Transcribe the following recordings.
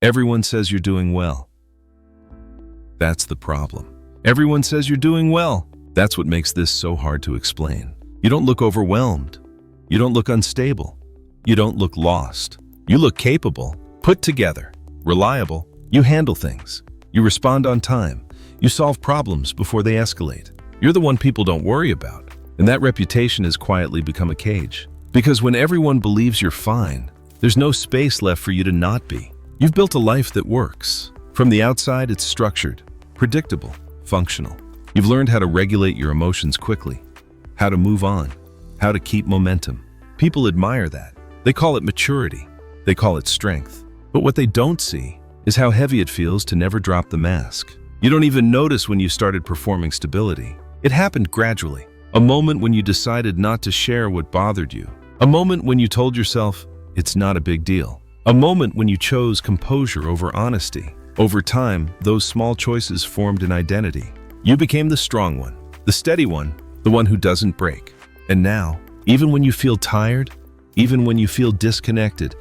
Everyone says you're doing well. That's the problem. Everyone says you're doing well. That's what makes this so hard to explain. You don't look overwhelmed. You don't look unstable. You don't look lost. You look capable, put together, reliable. You handle things. You respond on time. You solve problems before they escalate. You're the one people don't worry about. And that reputation has quietly become a cage. Because when everyone believes you're fine, there's no space left for you to not be. You've built a life that works. From the outside, it's structured, predictable, functional. You've learned how to regulate your emotions quickly, how to move on, how to keep momentum. People admire that. They call it maturity. They call it strength. But what they don't see is how heavy it feels to never drop the mask. You don't even notice when you started performing stability. It happened gradually. A moment when you decided not to share what bothered you. A moment when you told yourself, it's not a big deal. A moment when you chose composure over honesty. Over time, those small choices formed an identity. You became the strong one, the steady one, the one who doesn't break. And now, even when you feel tired, even when you feel disconnected,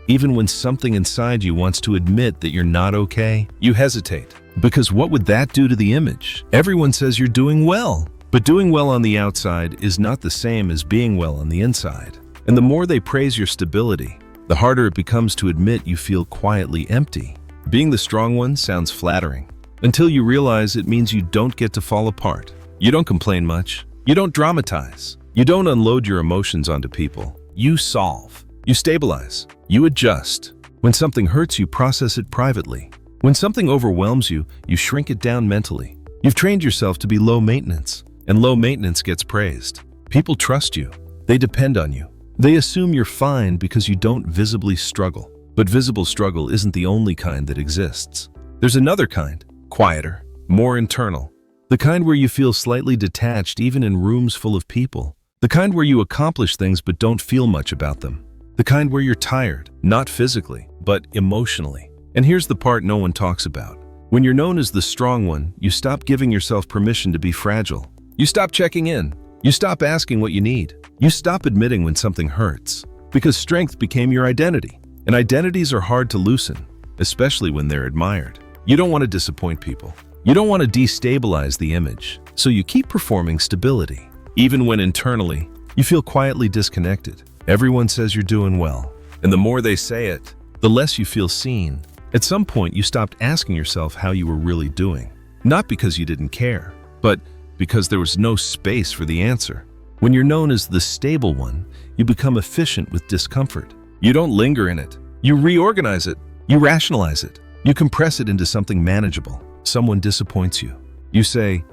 even when something inside you wants to admit that you're not okay, you hesitate. Because what would that do to the image? Everyone says you're doing well. But doing well on the outside is not the same as being well on the inside. And the more they praise your stability, the harder it becomes to admit you feel quietly empty. Being the strong one sounds flattering, until you realize it means you don't get to fall apart. You don't complain much. You don't dramatize. You don't unload your emotions onto people. You solve. You stabilize. You adjust. When something hurts, you process it privately. When something overwhelms you, you shrink it down mentally. You've trained yourself to be low maintenance, and low maintenance gets praised. People trust you. They depend on you. They assume you're fine because you don't visibly struggle. But visible struggle isn't the only kind that exists. There's another kind, quieter, more internal. The kind where you feel slightly detached even in rooms full of people. The kind where you accomplish things but don't feel much about them. The kind where you're tired, not physically, but emotionally. And here's the part no one talks about. When you're known as the strong one, you stop giving yourself permission to be fragile. You stop checking in. You stop asking what you need. You stop admitting when something hurts. Because strength became your identity. And identities are hard to loosen, especially when they're admired. You don't want to disappoint people. You don't want to destabilize the image. So you keep performing stability. Even when internally, you feel quietly disconnected. Everyone says you're doing well. And the more they say it, the less you feel seen. At some point, you stopped asking yourself how you were really doing. Not because you didn't care, but because there was no space for the answer. When you're known as the stable one, you become efficient with discomfort. You don't linger in it. You reorganize it. You rationalize it. You compress it into something manageable. Someone disappoints you. You say,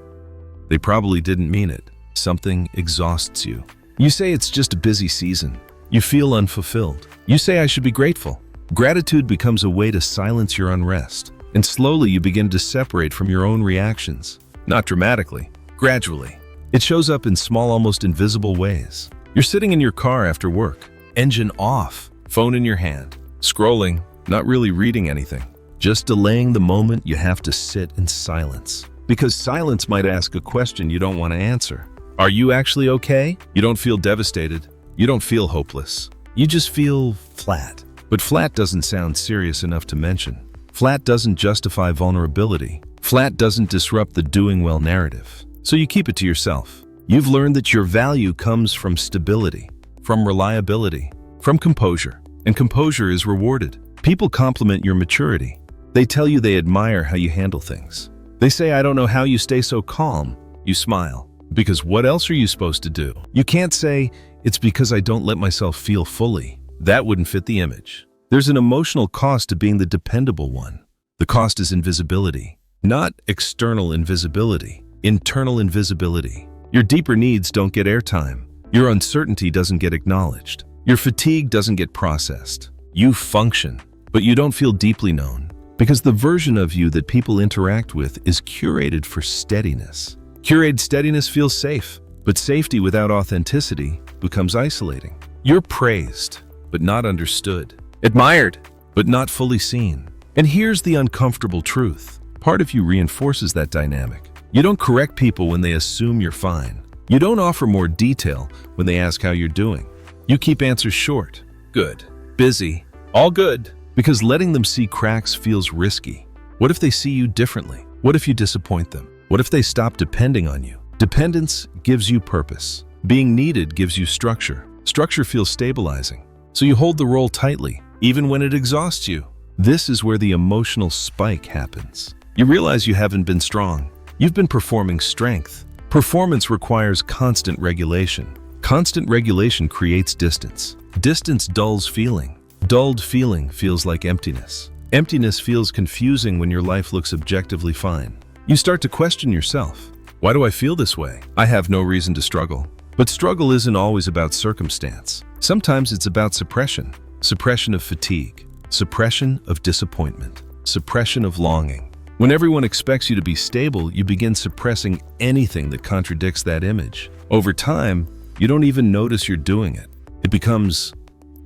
they probably didn't mean it. Something exhausts you. You say it's just a busy season. You feel unfulfilled. You say I should be grateful. Gratitude becomes a way to silence your unrest. And slowly you begin to separate from your own reactions. Not dramatically, gradually. It shows up in small, almost invisible ways. You're sitting in your car after work, engine off, phone in your hand, scrolling, not really reading anything, just delaying the moment you have to sit in silence. Because silence might ask a question you don't want to answer. Are you actually okay? You don't feel devastated. You don't feel hopeless. You just feel flat. But flat doesn't sound serious enough to mention. Flat doesn't justify vulnerability. Flat doesn't disrupt the doing well narrative. So you keep it to yourself. You've learned that your value comes from stability, from reliability, from composure. And composure is rewarded. People compliment your maturity. They tell you they admire how you handle things. They say, I don't know how you stay so calm. You smile. Because what else are you supposed to do? You can't say, it's because I don't let myself feel fully. That wouldn't fit the image. There's an emotional cost to being the dependable one. The cost is invisibility. Not external invisibility, internal invisibility. Your deeper needs don't get airtime. Your uncertainty doesn't get acknowledged. Your fatigue doesn't get processed. You function, but you don't feel deeply known. Because the version of you that people interact with is curated for steadiness. Curated steadiness feels safe, but safety without authenticity becomes isolating. You're praised, but not understood. Admired, but not fully seen. And here's the uncomfortable truth. Part of you reinforces that dynamic. You don't correct people when they assume you're fine. You don't offer more detail when they ask how you're doing. You keep answers short. Good. Busy. All good. Because letting them see cracks feels risky. What if they see you differently? What if you disappoint them? What if they stop depending on you? Dependence gives you purpose. Being needed gives you structure. Structure feels stabilizing. So you hold the role tightly, even when it exhausts you. This is where the emotional spike happens. You realize you haven't been strong. You've been performing strength. Performance requires constant regulation. Constant regulation creates distance. Distance dulls feeling. Dulled feeling feels like emptiness. Emptiness feels confusing when your life looks objectively fine. You start to question yourself. Why do I feel this way? I have no reason to struggle. But struggle isn't always about circumstance. Sometimes it's about suppression. Suppression of fatigue. Suppression of disappointment. Suppression of longing. When everyone expects you to be stable, you begin suppressing anything that contradicts that image. Over time, you don't even notice you're doing it. It becomes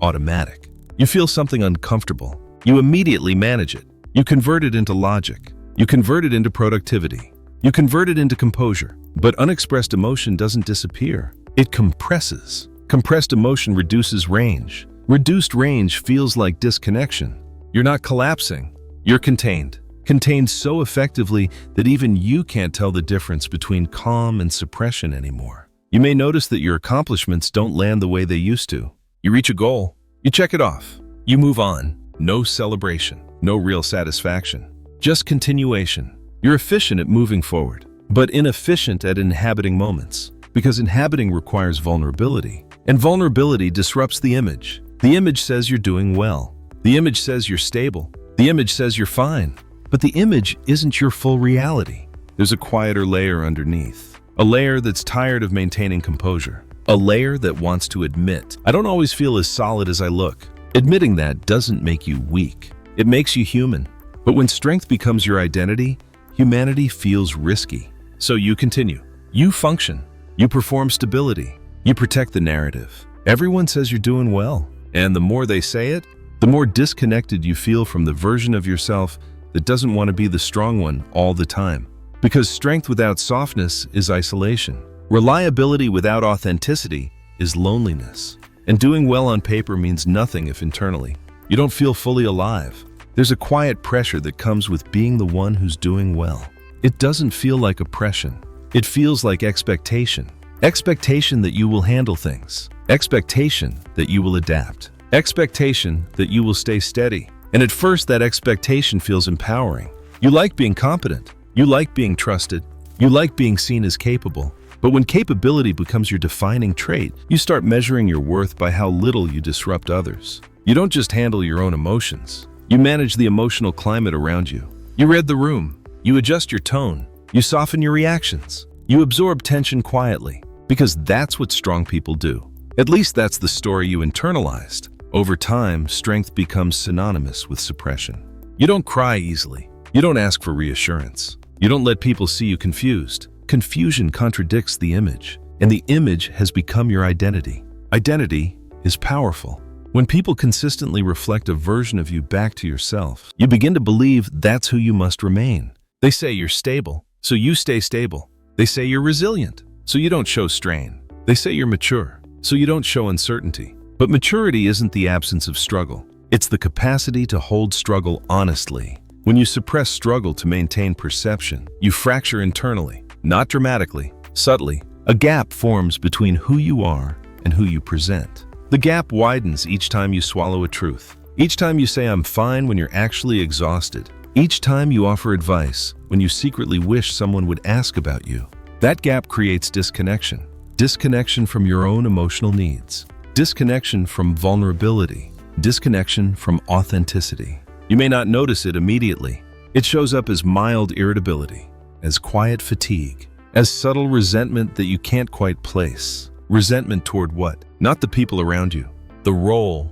automatic. You feel something uncomfortable. You immediately manage it. You convert it into logic. You convert it into productivity. You convert it into composure. But unexpressed emotion doesn't disappear. It compresses. Compressed emotion reduces range. Reduced range feels like disconnection. You're not collapsing. You're contained. Contained so effectively that even you can't tell the difference between calm and suppression anymore. You may notice that your accomplishments don't land the way they used to. You reach a goal. You check it off. You move on. No celebration. No real satisfaction. Just continuation. You're efficient at moving forward, but inefficient at inhabiting moments, because inhabiting requires vulnerability, and vulnerability disrupts the image. The image says you're doing well. The image says you're stable. The image says you're fine. But the image isn't your full reality. There's a quieter layer underneath, a layer that's tired of maintaining composure, a layer that wants to admit, I don't always feel as solid as I look. Admitting that doesn't make you weak. It makes you human. But when strength becomes your identity, humanity feels risky. So you continue. You function. You perform stability. You protect the narrative. Everyone says you're doing well. And the more they say it, the more disconnected you feel from the version of yourself that doesn't want to be the strong one all the time. Because strength without softness is isolation. Reliability without authenticity is loneliness. And doing well on paper means nothing if internally you don't feel fully alive. There's a quiet pressure that comes with being the one who's doing well. It doesn't feel like oppression. It feels like expectation. Expectation that you will handle things. Expectation that you will adapt. Expectation that you will stay steady. And at first, that expectation feels empowering. You like being competent. You like being trusted. You like being seen as capable. But when capability becomes your defining trait, you start measuring your worth by how little you disrupt others. You don't just handle your own emotions. You manage the emotional climate around you. You read the room. You adjust your tone. You soften your reactions. You absorb tension quietly, because that's what strong people do. At least that's the story you internalized. Over time, strength becomes synonymous with suppression. You don't cry easily. You don't ask for reassurance. You don't let people see you confused. Confusion contradicts the image, and the image has become your identity. Identity is powerful. When people consistently reflect a version of you back to yourself, you begin to believe that's who you must remain. They say you're stable, so you stay stable. They say you're resilient, so you don't show strain. They say you're mature, so you don't show uncertainty. But maturity isn't the absence of struggle. It's the capacity to hold struggle honestly. When you suppress struggle to maintain perception, you fracture internally, not dramatically, subtly. A gap forms between who you are and who you present. The gap widens each time you swallow a truth. Each time you say I'm fine when you're actually exhausted. Each time you offer advice when you secretly wish someone would ask about you. That gap creates disconnection. Disconnection from your own emotional needs. Disconnection from vulnerability. Disconnection from authenticity. You may not notice it immediately. It shows up as mild irritability, as quiet fatigue, as subtle resentment that you can't quite place. Resentment toward what? Not the people around you. The role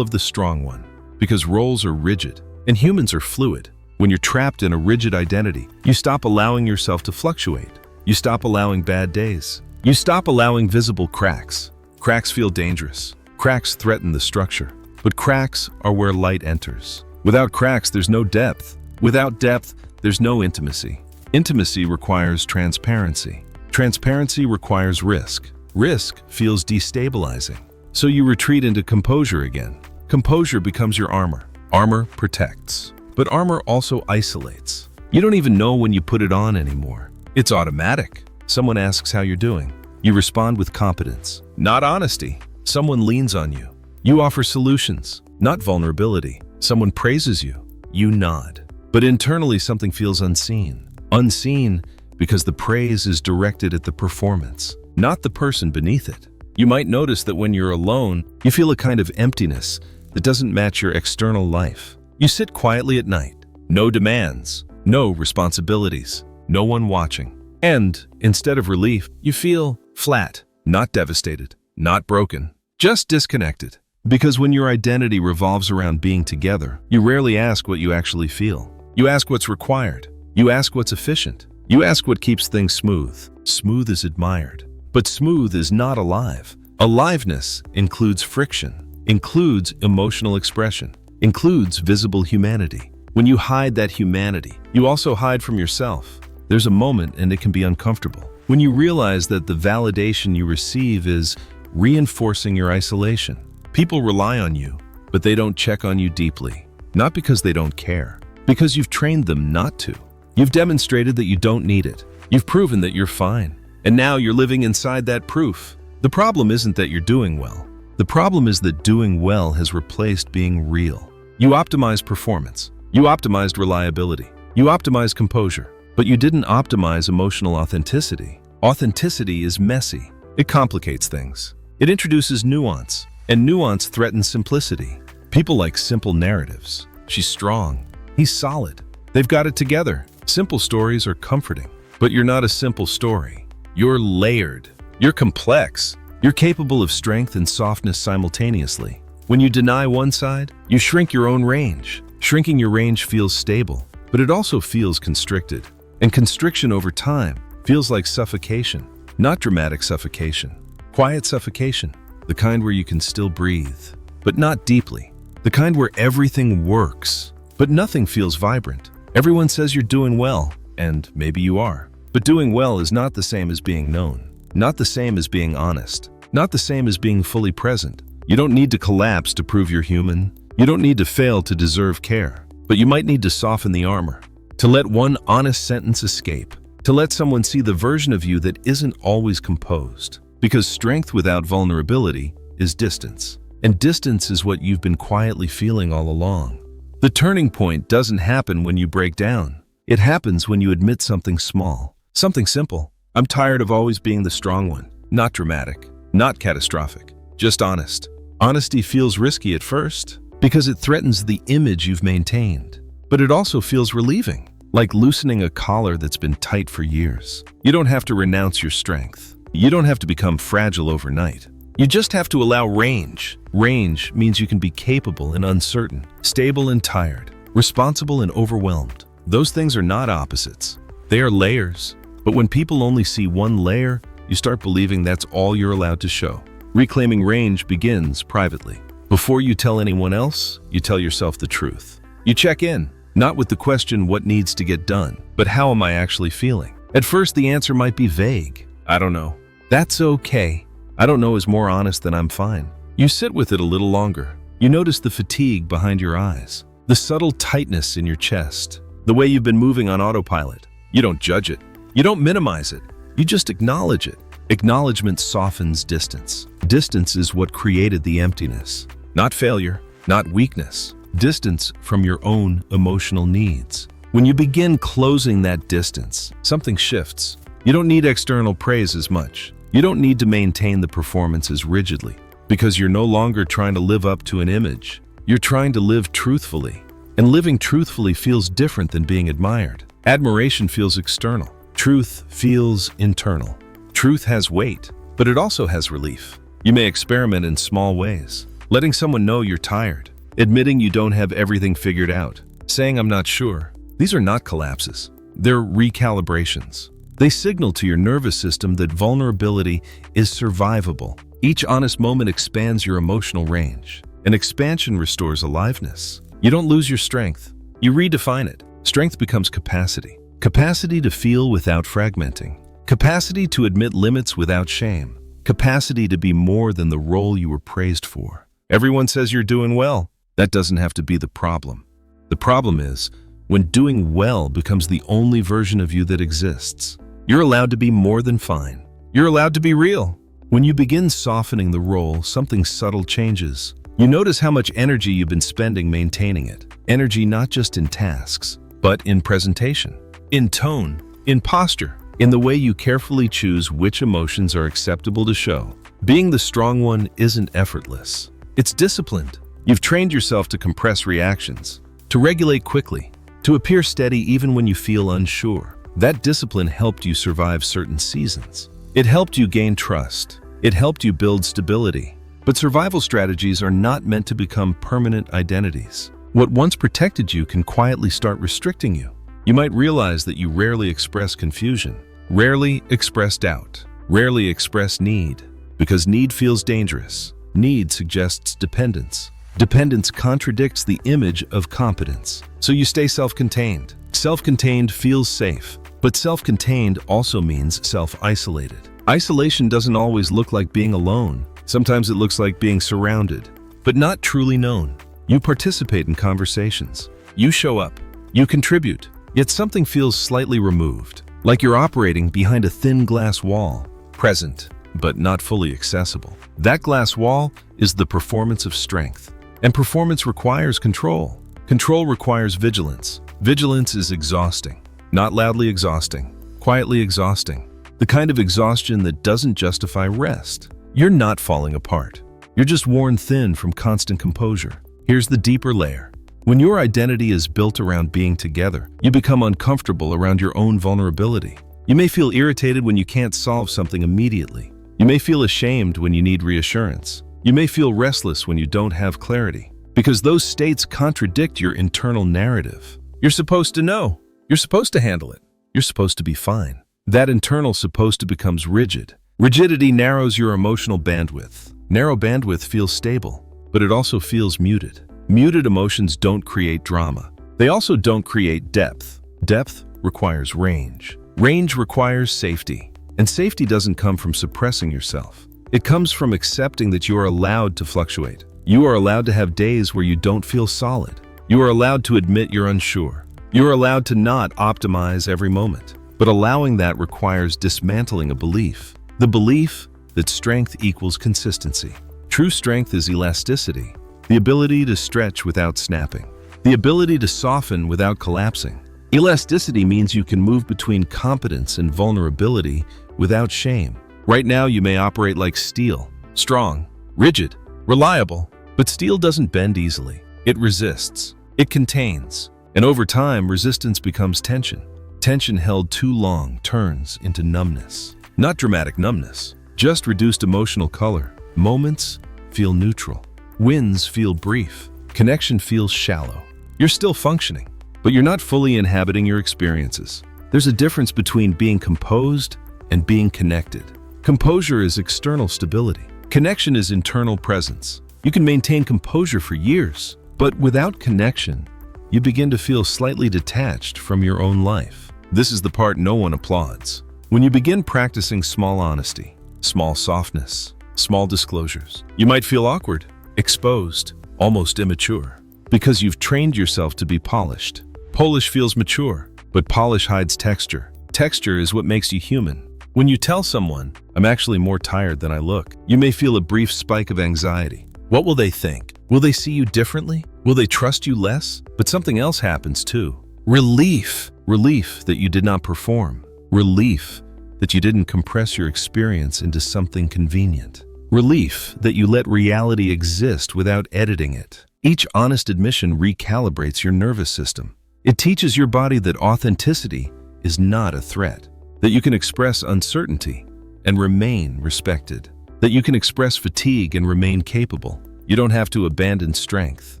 of the strong one. Because roles are rigid, and humans are fluid. When you're trapped in a rigid identity, you stop allowing yourself to fluctuate. You stop allowing bad days. You stop allowing visible cracks. Cracks feel dangerous. Cracks threaten the structure. But cracks are where light enters. Without cracks, there's no depth. Without depth, there's no intimacy. Intimacy requires transparency. Transparency requires risk. Risk feels destabilizing. So you retreat into composure again. Composure becomes your armor. Armor protects, but armor also isolates. You don't even know when you put it on anymore. It's automatic. Someone asks how you're doing. You respond with competence, not honesty. Someone leans on you. You offer solutions, not vulnerability. Someone praises you. You nod. But internally something feels unseen. Unseen because the praise is directed at the performance, not the person beneath it. You might notice that when you're alone, you feel a kind of emptiness that doesn't match your external life. You sit quietly at night. No demands, no responsibilities, no one watching. And instead of relief, you feel flat, not devastated, not broken, just disconnected. Because when your identity revolves around being together, you rarely ask what you actually feel. You ask what's required. You ask what's efficient. You ask what keeps things smooth. Smooth is admired, but smooth is not alive. Aliveness includes friction, includes emotional expression, includes visible humanity. When you hide that humanity, you also hide from yourself. There's a moment, and it can be uncomfortable, when you realize that the validation you receive is reinforcing your isolation. People rely on you, but they don't check on you deeply. Not because they don't care, because you've trained them not to. You've demonstrated that you don't need it. You've proven that you're fine. And now you're living inside that proof. The problem isn't that you're doing well. The problem is that doing well has replaced being real. You optimized performance. You optimized reliability. You optimized composure. But you didn't optimize emotional authenticity. Authenticity is messy. It complicates things. It introduces nuance, and nuance threatens simplicity. People like simple narratives. She's strong. He's solid. They've got it together. Simple stories are comforting, but you're not a simple story. You're layered. You're complex. You're capable of strength and softness simultaneously. When you deny one side, you shrink your own range. Shrinking your range feels stable, but it also feels constricted. And constriction over time feels like suffocation, not dramatic suffocation. Quiet suffocation, the kind where you can still breathe, but not deeply. The kind where everything works, but nothing feels vibrant. Everyone says you're doing well, and maybe you are. But doing well is not the same as being known, not the same as being honest, not the same as being fully present. You don't need to collapse to prove you're human. You don't need to fail to deserve care. But you might need to soften the armor, to let one honest sentence escape, to let someone see the version of you that isn't always composed. Because strength without vulnerability is distance. And distance is what you've been quietly feeling all along. The turning point doesn't happen when you break down. It happens when you admit something small, something simple. I'm tired of always being the strong one. Not dramatic, not catastrophic, just honest. Honesty feels risky at first because it threatens the image you've maintained. But it also feels relieving, like loosening a collar that's been tight for years. You don't have to renounce your strength. You don't have to become fragile overnight. You just have to allow range. Range means you can be capable and uncertain, stable and tired, responsible and overwhelmed. Those things are not opposites. They are layers. But when people only see one layer, you start believing that's all you're allowed to show. Reclaiming range begins privately. Before you tell anyone else, you tell yourself the truth. You check in, not with the question what needs to get done, but how am I actually feeling? At first, the answer might be vague. I don't know. That's okay. I don't know is more honest than I'm fine. You sit with it a little longer. You notice the fatigue behind your eyes, the subtle tightness in your chest, the way you've been moving on autopilot. You don't judge it. You don't minimize it. You just acknowledge it. Acknowledgement softens distance. Distance is what created the emptiness. Not failure, not weakness. Distance from your own emotional needs. When you begin closing that distance, something shifts. You don't need external praise as much. You don't need to maintain the performances rigidly, because you're no longer trying to live up to an image. You're trying to live truthfully. And living truthfully feels different than being admired. Admiration feels external. Truth feels internal. Truth has weight, but it also has relief. You may experiment in small ways. Letting someone know you're tired. Admitting you don't have everything figured out. Saying I'm not sure. These are not collapses. They're recalibrations. They signal to your nervous system that vulnerability is survivable. Each honest moment expands your emotional range. An expansion restores aliveness. You don't lose your strength. You redefine it. Strength becomes capacity. Capacity to feel without fragmenting. Capacity to admit limits without shame. Capacity to be more than the role you were praised for. Everyone says you're doing well. That doesn't have to be the problem. The problem is when doing well becomes the only version of you that exists. You're allowed to be more than fine. You're allowed to be real. When you begin softening the role, something subtle changes. You notice how much energy you've been spending maintaining it. Energy not just in tasks, but in presentation, in tone, in posture, in the way you carefully choose which emotions are acceptable to show. Being the strong one isn't effortless. It's disciplined. You've trained yourself to compress reactions, to regulate quickly, to appear steady even when you feel unsure. That discipline helped you survive certain seasons. It helped you gain trust. It helped you build stability. But survival strategies are not meant to become permanent identities. What once protected you can quietly start restricting you. You might realize that you rarely express confusion, rarely express doubt, rarely express need, because need feels dangerous. Need suggests dependence. Dependence contradicts the image of competence. So you stay self-contained. Self-contained feels safe, but self-contained also means self-isolated. Isolation doesn't always look like being alone. Sometimes it looks like being surrounded, but not truly known. You participate in conversations. You show up. You contribute. Yet something feels slightly removed, like you're operating behind a thin glass wall, present, but not fully accessible. That glass wall is the performance of strength. And performance requires control. Control requires vigilance. Vigilance is exhausting. Not loudly exhausting, quietly exhausting. The kind of exhaustion that doesn't justify rest. You're not falling apart. You're just worn thin from constant composure. Here's the deeper layer. When your identity is built around being together, you become uncomfortable around your own vulnerability. You may feel irritated when you can't solve something immediately. You may feel ashamed when you need reassurance. You may feel restless when you don't have clarity, because those states contradict your internal narrative. You're supposed to know. You're supposed to handle it. You're supposed to be fine. That internal supposed to becomes rigid. Rigidity narrows your emotional bandwidth. Narrow bandwidth feels stable, but it also feels muted. Muted emotions don't create drama. They also don't create depth. Depth requires range. Range requires safety. And safety doesn't come from suppressing yourself. It comes from accepting that you are allowed to fluctuate. You are allowed to have days where you don't feel solid. You are allowed to admit you're unsure. You are allowed to not optimize every moment. But allowing that requires dismantling a belief. The belief that strength equals consistency. True strength is elasticity, the ability to stretch without snapping, the ability to soften without collapsing. Elasticity means you can move between competence and vulnerability without shame. Right now, you may operate like steel, strong, rigid, reliable, but steel doesn't bend easily. It resists, it contains, and over time, resistance becomes tension. Tension held too long turns into numbness. Not dramatic numbness, just reduced emotional color. Moments feel neutral. Wins feel brief. Connection feels shallow. You're still functioning, but you're not fully inhabiting your experiences. There's a difference between being composed and being connected. Composure is external stability. Connection is internal presence. You can maintain composure for years, but without connection, you begin to feel slightly detached from your own life. This is the part no one applauds. When you begin practicing small honesty, small softness, small disclosures, you might feel awkward, exposed, almost immature, because you've trained yourself to be polished. Polish feels mature, but polish hides texture. Texture is what makes you human. When you tell someone, "I'm actually more tired than I look," you may feel a brief spike of anxiety. What will they think? Will they see you differently? Will they trust you less? But something else happens too. Relief. Relief that you did not perform. Relief that you didn't compress your experience into something convenient. Relief that you let reality exist without editing it. Each honest admission recalibrates your nervous system. It teaches your body that authenticity is not a threat, that you can express uncertainty and remain respected, that you can express fatigue and remain capable. You don't have to abandon strength.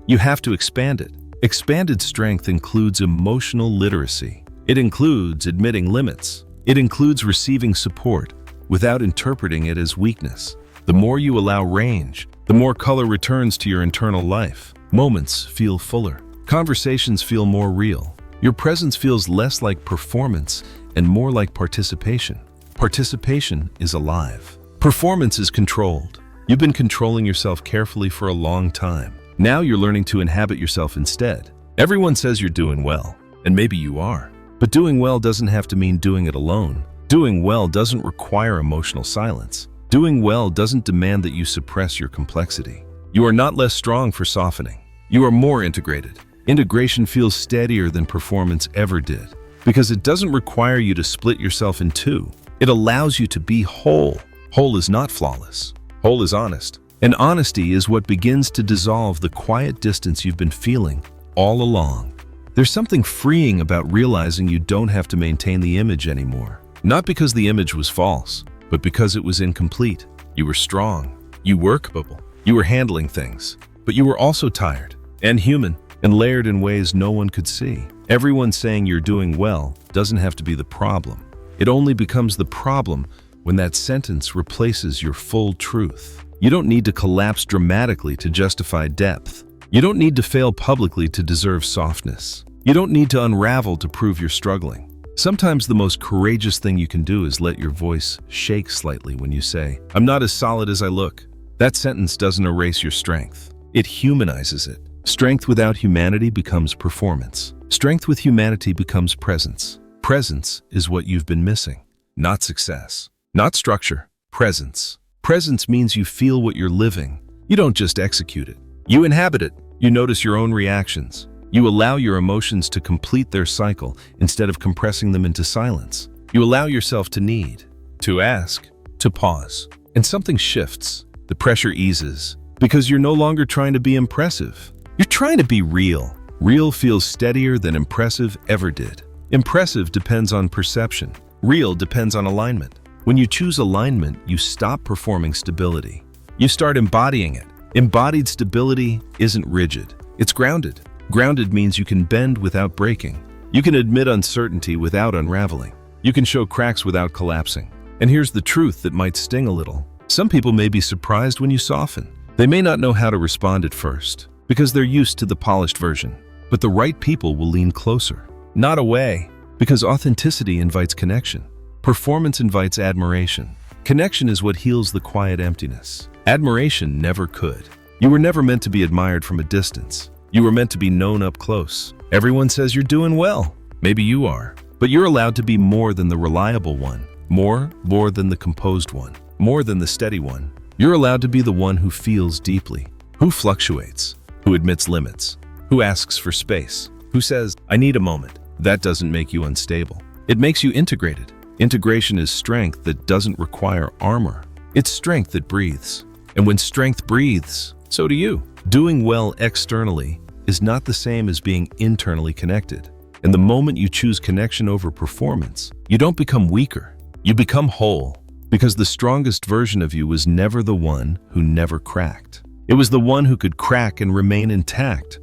You have to expand it. Expanded strength includes emotional literacy. It includes admitting limits. It includes receiving support without interpreting it as weakness. The more you allow range, the more color returns to your internal life. Moments feel fuller. Conversations feel more real. Your presence feels less like performance and more like participation. Participation is alive. Performance is controlled. You've been controlling yourself carefully for a long time. Now you're learning to inhabit yourself instead. Everyone says you're doing well, and maybe you are. But doing well doesn't have to mean doing it alone. Doing well doesn't require emotional silence. Doing well doesn't demand that you suppress your complexity. You are not less strong for softening. You are more integrated. Integration feels steadier than performance ever did, because it doesn't require you to split yourself in two. It allows you to be whole. Whole is not flawless. Whole is honest. And honesty is what begins to dissolve the quiet distance you've been feeling all along. There's something freeing about realizing you don't have to maintain the image anymore. Not because the image was false, but because it was incomplete. You were strong. You were capable. You were handling things. But you were also tired and human and layered in ways no one could see. Everyone saying you're doing well doesn't have to be the problem. It only becomes the problem when that sentence replaces your full truth. You don't need to collapse dramatically to justify depth. You don't need to fail publicly to deserve softness. You don't need to unravel to prove you're struggling. Sometimes the most courageous thing you can do is let your voice shake slightly when you say, "I'm not as solid as I look." That sentence doesn't erase your strength. It humanizes it. Strength without humanity becomes performance. Strength with humanity becomes presence. Presence is what you've been missing. Not success. Not structure. Presence. Presence means you feel what you're living. You don't just execute it. You inhabit it. You notice your own reactions. You allow your emotions to complete their cycle instead of compressing them into silence. You allow yourself to need, to ask, to pause. And something shifts. The pressure eases. Because you're no longer trying to be impressive. You're trying to be real. Real feels steadier than impressive ever did. Impressive depends on perception. Real depends on alignment. When you choose alignment, you stop performing stability. You start embodying it. Embodied stability isn't rigid. It's grounded. Grounded means you can bend without breaking. You can admit uncertainty without unraveling. You can show cracks without collapsing. And here's the truth that might sting a little. Some people may be surprised when you soften. They may not know how to respond at first, because they're used to the polished version. But the right people will lean closer, not away, because authenticity invites connection. Performance invites admiration. Connection is what heals the quiet emptiness. Admiration never could. You were never meant to be admired from a distance. You were meant to be known up close. Everyone says you're doing well. Maybe you are. But you're allowed to be more than the reliable one. More than the composed one. More than the steady one. You're allowed to be the one who feels deeply. Who fluctuates. Who admits limits. Who asks for space. Who says, "I need a moment." That doesn't make you unstable. It makes you integrated. Integration is strength that doesn't require armor. It's strength that breathes. And when strength breathes, so do you. Doing well externally is not the same as being internally connected. And the moment you choose connection over performance, you don't become weaker. You become whole. Because the strongest version of you was never the one who never cracked. It was the one who could crack and remain intact.